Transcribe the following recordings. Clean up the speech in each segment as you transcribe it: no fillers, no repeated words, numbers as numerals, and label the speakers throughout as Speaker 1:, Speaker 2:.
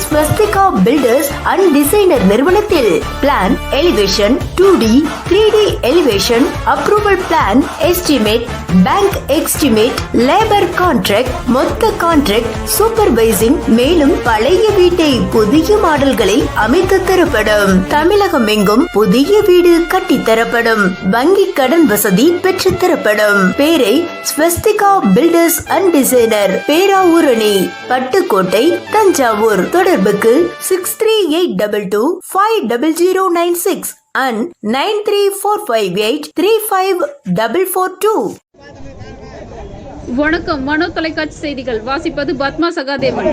Speaker 1: Swastika filters and designer நிறுவனத்தில் plan, elevation, 2D, 3D elevation, approval plan, estimate, bank estimate, labour contract, மொத்த contract, supervising, மேலும் பழைய வீட்டை புதிய மாடல்களை அமைத்து தரப்படும். தமிழகம் எங்கும் புதிய வீடு கட்டித்தரப்படும். வங்கி கடன் வசதி பெற்று தரப்படும். பேரை swastika filters and designer, Peravurani, Pattukkottai, Thanjavur. தொடர்புக்கு 6382250096 and 9345835442.
Speaker 2: வணக்கம். மனோ தொலைக்காட்சி செய்திகள் வாசிப்பது பத்மா சகாதேவன்.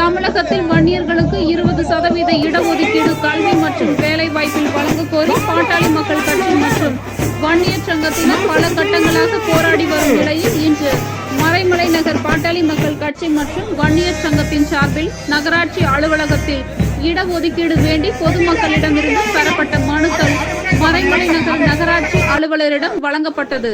Speaker 2: தமிழகத்தில் வன்னியர்களுக்கு 20% இடஒதுக்கீடு கல்வி மற்றும் வேலை வாய்ப்பில் வழங்க கோரி பாட்டாளி மக்கள் கட்சி மற்றும் வன்னியர் சங்கத்தினர் பல கட்டங்களாக போராடி வரும் நிலையில் இன்று மறைமலை நகர் பாட்டாளி மக்கள் கட்சி மற்றும் வன்னியர் சங்கத்தின் சார்பில் நகராட்சி அலுவலகத்தில் இடஒதுக்கீடு வேண்டி பொதுமக்களிடமிருந்து பெறப்பட்ட மனுக்கள் மறைமலை நகர் நகராட்சி அலுவலரிடம் வழங்கப்பட்டது.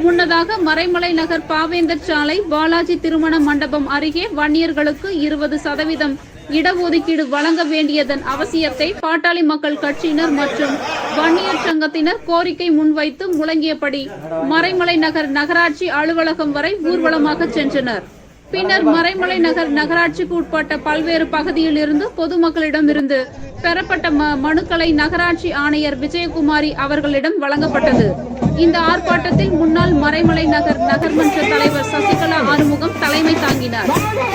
Speaker 2: முன்னதாக மறைமலை நகர் பாவேந்தர் சாலை பாலாஜி திருமண மண்டபம் அருகே வன்னியர்களுக்கு 20% இடஒதுக்கீடு வழங்க வேண்டியதன் அவசியத்தை பாட்டாளி மக்கள் கட்சியினர் மற்றும் வன்னியர் சங்கத்தினர் கோரிக்கை முன்வைத்து முழங்கியபடி மறைமலை நகர் நகராட்சி அலுவலகம் வரை ஊர்வலமாக சென்றனர். பின்னர் மறைமலை நகர் நகராட்சிக்கு உட்பட்ட பல்வேறு பகுதியில் இருந்து பொதுமக்களிடமிருந்து பெறப்பட்ட மனுக்களை நகராட்சி ஆணையர் விஜயகுமாரி அவர்களிடம் வழங்கப்பட்டது. இந்த ஆர்ப்பாட்டத்தில் முன்னாள் மறைமலை நகர் நகர்மன்ற தலைவர் சசிகலா ஆறுமுகம் தலைமை தாங்கினார்.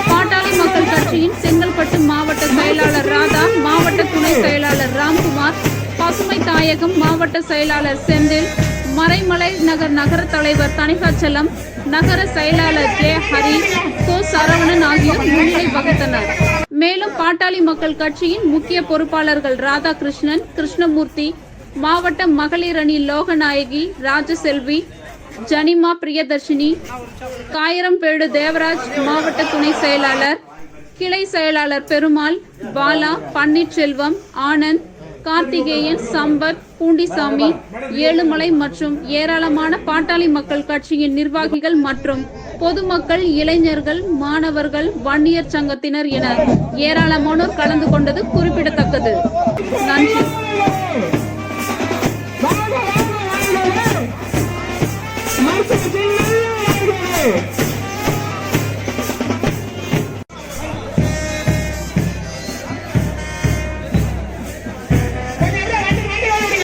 Speaker 2: பாட்டாளி மக்கள் கட்சியின் செங்கல்பட்டு மாவட்ட செயலாளர் ராதா, மாவட்ட துணை செயலாளர் ராம்குமார், பசுமை தாயகம் மாவட்ட செயலாளர் செந்தில், மறைமலை நகர் நகர தலைவர் தனிகாச்சலம், நகர செயலாளர் ஜே ஹரி, கோ சரவணன் ஆகியோர் முன்னிலை வகித்தனர். மேலும் பாட்டாளி மக்கள் கட்சியின் முக்கிய பொறுப்பாளர்கள் ராதாகிருஷ்ணன், கிருஷ்ணமூர்த்தி, மாவட்ட மகளிர் அணி லோகநாயகி, ராஜசெல்வி, ஜனிமா பிரியதர்ஷினி, காயரம்பேடு தேவராஜ், மாவட்ட துணை செயலாளர், கிளை செயலாளர் பெருமாள், பாலா, பன்னீர்செல்வம், ஆனந்த், கார்த்திகேயன், சம்பத், பூண்டிசாமி, ஏழுமலை மற்றும் ஏராளமான பாட்டாளி மக்கள் கட்சியின் நிர்வாகிகள் மற்றும் பொதுமக்கள், இளைஞர்கள், மாணவர்கள், வன்னியர் சங்கத்தினர் என ஏராளமானோர் கலந்து கொண்டது குறிப்பிடத்தக்கது. நன்றி.